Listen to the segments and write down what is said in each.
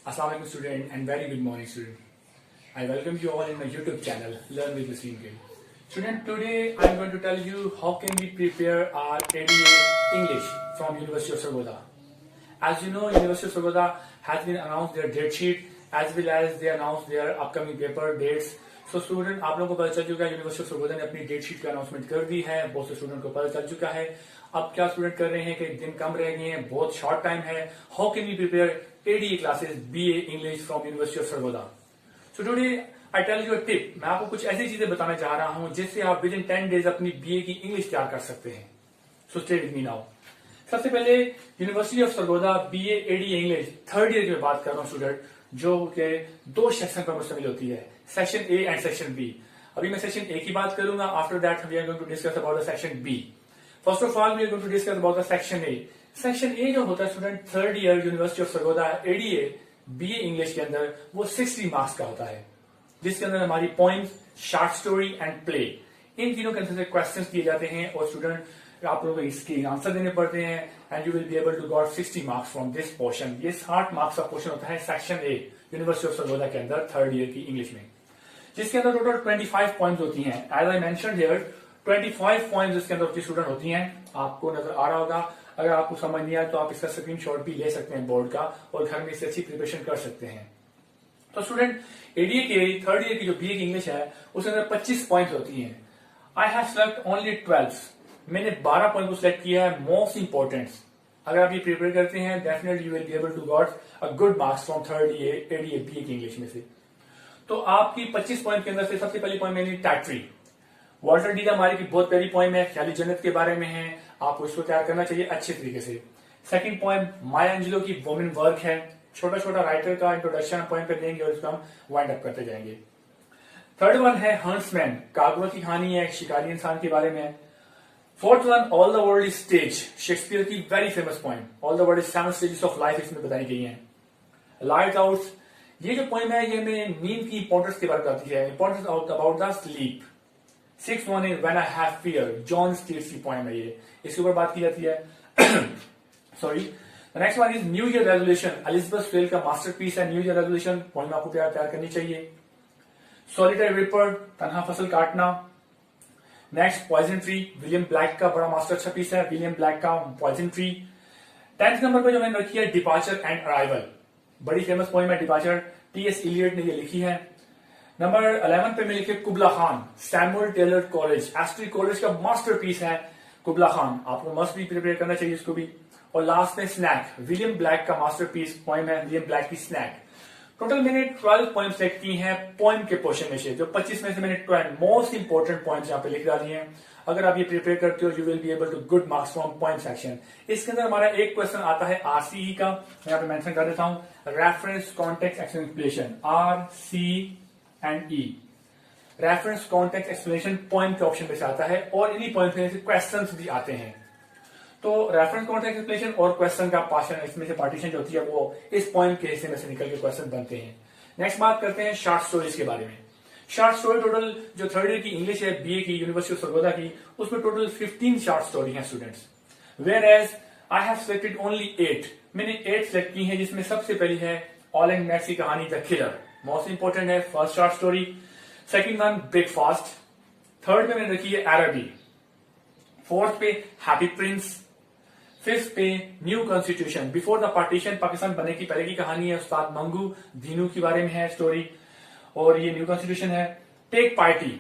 Assalamualaikum student and very good morning student. I welcome you all in my YouTube channel Learn with Naseem Gill. Student, today I am going to tell you how can we prepare our ADA English from University of Sargodha. As you know, University of Sargodha has been announced their date sheet as well as they announced their upcoming paper dates. So student, आप लोगों को पता चल चुका है university of Sargodha ने अपनी date sheet का अनाउंसमेंट कर दी है, बहुत से स्टूडेंट को पता चल चुका है. अब क्या स्टूडेंट कर रहे हैं कि दिन कम रह गए हैं, बहुत शॉर्ट टाइम है. How can we prepare ADA classes BA English from University of Sargodha. So today I tell you a tip. मैं आपको कुछ ऐसी चीजें बताने जा रहा हूं जिससे आप विद इन 10 डेज अपनी बीए की इंग्लिश तैयार कर सकते हैं. So stay with me now. सबसे पहले university of Sargodha BA ADA English third year की बात कर रहा हूं स्टूडेंट, जो के दो सेक्शन पर मुश्तमिल होती है, section A and section B. अभी मैं सेक्शन ए की बात करूंगा. After that we are going to discuss about the section B. First of all we are going to discuss about the section A. Section A जो होता है student third year University of Sargodha ADA BA English के अंदर, वो 60 marks का होता है, जिसके अंदर हमारी points, short story and play, इन तीनों के अंदर से क्वेश्चन दिए जाते हैं और स्टूडेंट आप लोगों को इसके आंसर देने पड़ते हैं and you will be able to got 60 marks from this portion. ये 60 मार्क्स का पोर्शन होता है section A University of Sargodha के अंदर थर्ड ईयर की इंग्लिश में, जिसके अंदर टोटल 25 पॉइंट्स होती हैं. As I mention here 25 points इसके अंदर की स्टूडेंट होती हैं. आपको नजर आ रहा होगा. अगर आपको समझ नहीं आया तो आप इसका स्क्रीनशॉट भी ले सकते हैं बोर्ड का और घर में इससे अच्छी प्रिपरेशन कर सकते हैं. तो स्टूडेंट एडीए के थर्ड ईयर की जो बीए की इंग्लिश है उसके अंदर 25 पॉइंट्स होती हैं. I have select only 12. मैंने 12 पॉइंट को सिलेक्ट किया है, मोस्ट इंपोर्टेंट. अगर आप ये प्रिपेयर करते हैं definitely you will be able to got a good marks from third year ADA BA की इंग्लिश में से. तो आपकी 25 पॉइंट के अंदर से सबसे पहली पॉइंट मैंने टैट्री वॉल्टर डी द मारी की बहुत प्यारी पॉइंट है, ख्याली जन्नत के बारे में है. आपको इसको तैयार करना चाहिए अच्छे तरीके से. सेकंड पॉइंट माया एंजेलो की वुमेन वर्क है. छोटा छोटा राइटर का इंट्रोडक्शन पॉइंट पे देंगे और इसको हम वाइंड अप करते जाएंगे. थर्ड वन है हंट्समैन, कागुआ की कहानी है, शिकारी इंसान के बारे में. Fourth one all the world is stage, Shakespeare की very famous point. All the world is 7 stages of life इसमें बताई गई है. लाइट हाउस, ये जो पॉइंट है ये में नींद की इंपॉर्टेंस की बात करती है, importance about the sleep. Six one is when I have fear, John Keats की पॉइंट है ये, इसके ऊपर बात की जाती है. Sorry. The next one is new year resolution, Elizabeth Sewell का मास्टरपीस है न्यू ईयर रेजोल्यूशन. पॉइंट आपको तैयार करनी चाहिए. सॉलिटरी रिपर, तन्हा फसल काटना. Next poison tree, William Blake का बड़ा मास्टर अच्छा पीस है, विलियम ब्लैक का पॉइजन ट्री. 10th नंबर पर जो मैंने रखी है डिपार्चर एंड अराइवल, बड़ी फेमस पॉइंट है डिपार्चर, टी.एस. इलियट ने ये लिखी है. नंबर 11 पे मैं लिखे कुबला Khan, Samuel Taylor college, एस्ट्री college का मास्टरपीस है कुबला खान. आपको मस्ट भी प्रिपेयर करना चाहिए इसको भी. और लास्ट में स्नैक, विलियम ब्लैक का मास्टरपीस पॉइंट है, विलियम ब्लैक की स्नैक. टोटल मैंने 12 पॉइंट सेलेक्ट की हैं पॉइंट के पोर्शन में से, जो 25 में से मैंने 12 मोस्ट इंपोर्टेंट पॉइंट्स यहाँ पे लिख डाली हैं. अगर आप ये प्रिपेयर करते हो you will be able to good marks from point section. इसके अंदर हमारा एक क्वेश्चन आता है आरसीई का, मैं यहाँ पे मेंशन कर देता हूं, reference context explanation, R C and E. Reference context explanation point के ऑप्शन पे से आता है और इन्हीं पॉइंट में से क्वेश्चन भी आते हैं. तो रेफरेंस कॉन्टेक्स्ट एक्सप्लेनेशन और क्वेश्चन का पार्टीशन, इसमें से पार्टीशन जो होती है वो इस पॉइंट के हिस्से में से निकल के क्वेश्चन बनते हैं. नेक्स्ट बात करते हैं शॉर्ट स्टोरीज के बारे में. शॉर्ट स्टोरी टोटल जो थर्ड ईयर की इंग्लिश है बीए की यूनिवर्सिटी ऑफ सरगोधा की, उसमें टोटल 15 शॉर्ट स्टोरी है students. Whereas I have selected only 8. मैंने 8 सिलेक्ट की है, जिसमें सबसे पहली है ऑल एंड मैक्स की कहानी द किलर, मोस्ट इंपोर्टेंट है, first short story. Second one breakfast. Third पे मैंने रखी है अरबी. फोर्थ पे हैप्पी प्रिंस. फिफ्थ पे new constitution, before the partition Pakistan बनने की पहले की कहानी है, उस्ताद मंगू दीनू के बारे में है स्टोरी और ये न्यू कॉन्स्टिट्यूशन है. टेक पार्टी,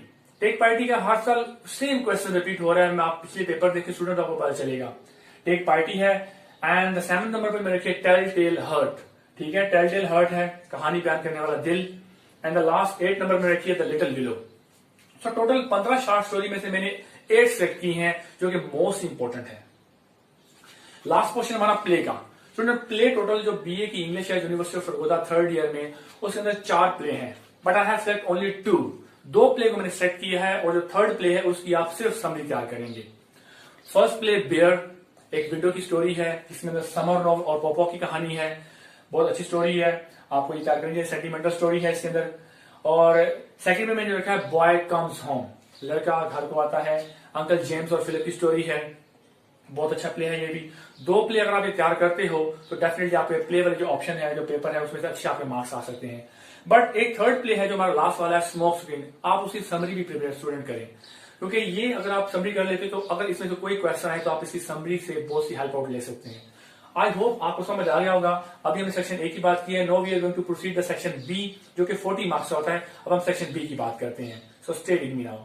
टेक पार्टी का हर साल सेम क्वेश्चन रिपीट हो रहा है, मैं आप पिछले पेपर देख के स्टूडेंट आपको पता चलेगा. टेक पार्टी है. एंड द 7th नंबर पे मैं रखिए टेल टेल हर्ट. ठीक है, टेल टेल हर्ट है, कहानी बयान करने वाला दिल. एंड द लास्ट 8 नंबर में रखिए the little willow. So total 15 short story में से मैंने 8 सेलेक्ट की हैं जो कि मोस्ट इंपोर्टेंट है. लास्ट क्वेश्चन हमारा प्ले का. स्टूडेंट प्ले टोटल जो बीए की इंग्लिश है university of Sargodha third year में, उसके अंदर 4 प्ले हैं, but I have select only 2. 2 play को मैंने सेलेक्ट किया है और जो थर्ड प्ले है उसकी आप सिर्फ समरी तैयार करेंगे. फर्स्ट प्ले बेयर, एक विंडो की स्टोरी है, इसमें समर नॉव और पोपो की कहानी है, बहुत अच्छी स्टोरी है, आपको ये तैयार करेंगे. सेंटिमेंटल स्टोरी है इसके अंदर. और सेकंड में मैंने रखा है बॉय कम्स होम, लड़का घर को आता है, अंकल जेम्स और फिलिप की स्टोरी है. बहुत अच्छा प्ले है ये भी। 2 प्ले अगर आप ये तैयार करते हो तो डेफिनेटली आपके प्ले वाले जो ऑप्शन है, जो पेपर है, उसमें से अच्छे आपके मार्क्स आ सकते हैं। बट एक थर्ड प्ले है जो हमारा लास्ट वाला है, स्मोक स्क्रीन। आप उसकी समरी भी प्रिपेयर स्टूडेंट करें, क्योंकि ये अगर आप समरी कर लेते तो अगर इसमें से कोई क्वेश्चन है तो आप इसकी समरी से बहुत सी हेल्प आउट ले सकते हैं। आई होप आपको समझ आ गया होगा। अभी हमने सेक्शन ए की बात की है, now we are going to proceed the section B, जो कि 40 मार्क्स का होता है। अब हम सेक्शन बी की बात करते हैं। So stay with me now.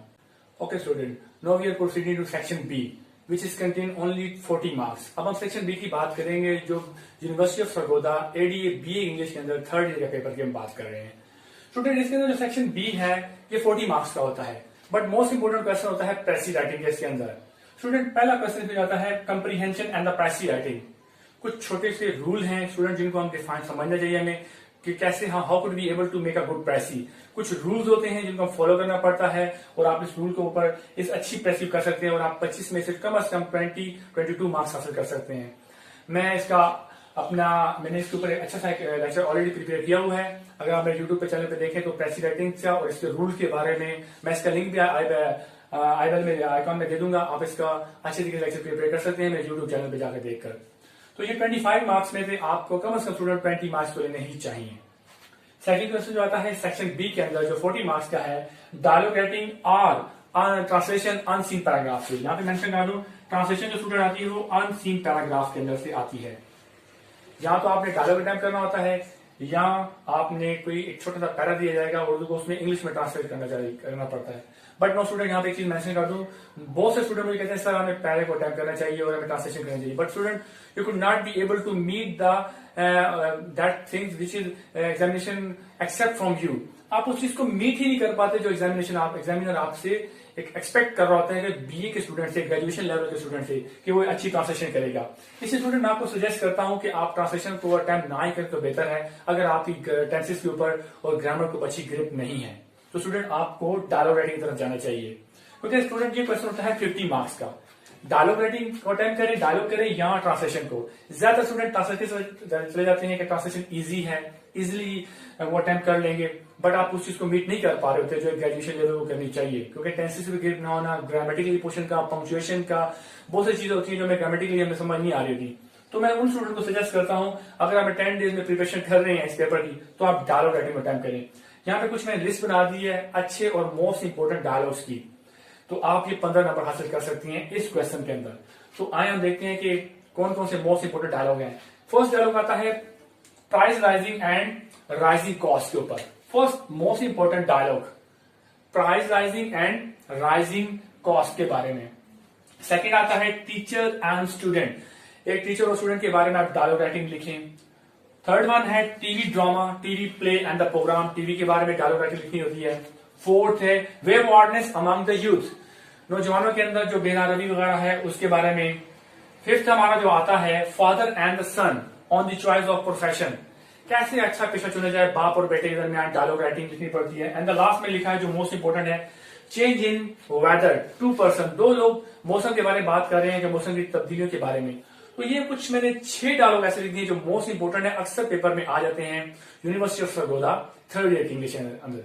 Okay student, now we are proceeding to section B which is contain only 40 marks. अब हम सेक्शन बी की बात करेंगे, जो University of Sargodha ADA BA English के अंदर थर्ड ईयर के पेपर की हम बात कर रहे हैं। स्टूडेंट, इसके अंदर जो सेक्शन बी है ये 40 मार्क्स का होता है, बट मोस्ट इंपोर्टेंट क्वेश्चन होता है प्रेसी राइटिंग के इसके अंदर। स्टूडेंट, पहला क्वेश्चन इसमें आता है कंप्रीहेंशन एंड द प्रेसी राइटिंग। कुछ छोटे से रूल हैं स्टूडेंट जिनको हम डिफाइन समझना चाहिए हमें कि कैसे how could be able to make a good precis. कुछ रूल्स होते हैं जिनको फॉलो करना पड़ता है और आप इस रूल के ऊपर इस अच्छी प्रेसी कर सकते हैं और आप 25 में से कम 22 मार्क्स हासिल कर सकते हैं। मैंने इसके ऊपर अच्छा सा एक लेक्चर ऑलरेडी प्रिपेयर किया हुआ है। अगर आप मेरे यूट्यूब पे चैनल पे देखें तो प्रेसी राइटिंग का और इसके रूल के बारे में मैं इसका लिंक भी आई बेल में आइकॉन में दे दूंगा। आप इसका अच्छे तरीके से लेक्चर प्रिपेयर कर सकते हैं मेरे यूट्यूब चैनल पे जाकर देखकर। तो ये 25 मार्क्स में से आपको कम से कम स्टूडेंट 20 मार्क्स तो लेने ही चाहिए। सेकंड क्वेश्चन जो आता है सेक्शन बी के अंदर जो 40 मार्क्स का है, डायलॉग राइटिंग और ट्रांसलेशन अनसीन पैराग्राफ से। यहाँ पे मेंशन कर दूं, ट्रांसलेशन जो स्टूडेंट आती है वो अनसीन पैराग्राफ के अंदर से आती है। या तो आपने डायलॉग अटेम्प्ट करना होता है या आपने कोई एक छोटा सा पैरा दिया जाएगा उर्दू को उसमें इंग्लिश में ट्रांसलेट करना पड़ता है। बट नो स्टूडेंट, यहाँ पे एक चीज मेंशन कर दूं, बहुत से स्टूडेंट मुझे कहते हैं सर हमें पैरे को अटेम्प्ट करना चाहिए और हमें ट्रांसलेशन करना चाहिए। But student, you could not be able to meet that things which is examination except from you. आप उस चीज को मीट ही नहीं कर पाते जो एग्जामिनर आपसे एक एक्सपेक्ट कर रहा होता है कि बीए के स्टूडेंट से, ग्रेजुएशन लेवल के स्टूडेंट से, कि वो अच्छी ट्रांसलेशन करेगा। इसी स्टूडेंट मैं आपको सजेस्ट करता हूं कि आप ट्रांसलेशन को अटेम्प्ट ना ही करें तो बेहतर है, अगर आपकी टेंसेस के ऊपर और ग्रामर के ऊपर अच्छी ग्रिप नहीं है तो स्टूडेंट आपको डायलॉग राइटिंग की तरफ जाना चाहिए। क्योंकि स्टूडेंट ये क्वेश्चन होता है 50 मार्क्स का। डायलॉग राइटिंग को अटेम्प्ट करें, डायलॉग करें या ट्रांसलेशन को। ज्यादा स्टूडेंट ट्रांसलेशन चले जाते हैं कि ट्रांसलेशन इजी है, इजिली वो अटेम्प्ट कर लेंगे, बट आप उस चीज को मीट नहीं कर पा रहे होते जो ग्रेजुएशन लेवल को करनी चाहिए। क्योंकि टेंसेस भी ग्रिप ना होना, ग्रामेटिकली पोर्शन का, पंक्चुएशन का, बहुत सारी चीजें होती है जो मैं ग्रामेटिकली हमें समझ नहीं आ रही थी। तो मैं उन स्टूडेंट को सजेस्ट करता हूं, अगर आप 10 डेज में प्रिपरेशन कर रहे हैं इस पेपर की तो आप डायलॉग राइटिंग अटेम्प्ट करें। यहाँ पे कुछ मैंने लिस्ट बना दी है अच्छे और मोस्ट इंपोर्टेंट डायलॉग्स की, तो आप ये 15 नंबर हासिल कर सकती हैं इस क्वेश्चन के अंदर। तो आइए हम देखते हैं कि कौन कौन से मोस्ट इंपोर्टेंट डायलॉग हैं। फर्स्ट डायलॉग आता है price rising and rising cost के ऊपर। First most important dialogue price rising and rising cost के बारे में। सेकंड आता है टीचर एंड स्टूडेंट, एक टीचर और स्टूडेंट के बारे में आप डायलॉग राइटिंग लिखें। थर्ड वन है TV drama, TV play and the programme, TV के बारे में डायलॉग राइटिंग लिखनी होती है। फोर्थ है वे अवेयरनेस अमंग द यूथ, नौजवानों के अंदर जो बेनारवी वगैरह है उसके बारे में। फिफ्थ हमारा जो आता है father and the son on the choice of profession, कैसे अच्छा पेशा चुना जाए, बाप और बेटे के दरमियान डायलॉग राइटिंग लिखनी पड़ती है। एंड द लास्ट में लिखा है जो मोस्ट इंपोर्टेंट है चेंज इन वेदर, 2 पर्सन, 2 लोग मौसम के बारे में बात कर रहे हैं, कि मौसम की तब्दीलियों के बारे में। तो ये कुछ मैंने 6 डायलॉग ऐसे लिख दिए जो मोस्ट इंपोर्टेंट है, अक्सर पेपर में आ जाते हैं university of Sargodha third year की इंग्लिश के अंदर।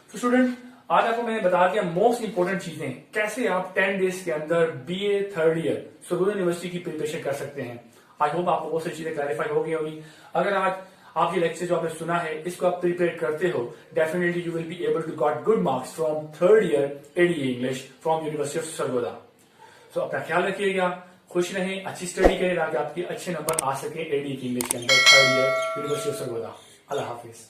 तो स्टूडेंट, आज आपको मैंने बता दिया मोस्ट इंपोर्टेंट चीजें, कैसे आप 10 डेज के अंदर BA third year Sargodha university की प्रिपरेशन कर सकते हैं। आई होप आपको बहुत सारी चीजें क्लैरिफाई हो गई होगी। अगर आज आप ये लेक्चर जो आपने सुना है इसको आप प्रिपेयर करते हो, definitely you will be able to got good marks from third year ADA English from University of Sargodha. तो अपना ख्याल रखिएगा, खुश रहें, अच्छी स्टडी करें ताकि आपके अच्छे नंबर आ सके एडीए की इंग्लिश के अंदर third year University of Sargodha. Allah Hafiz.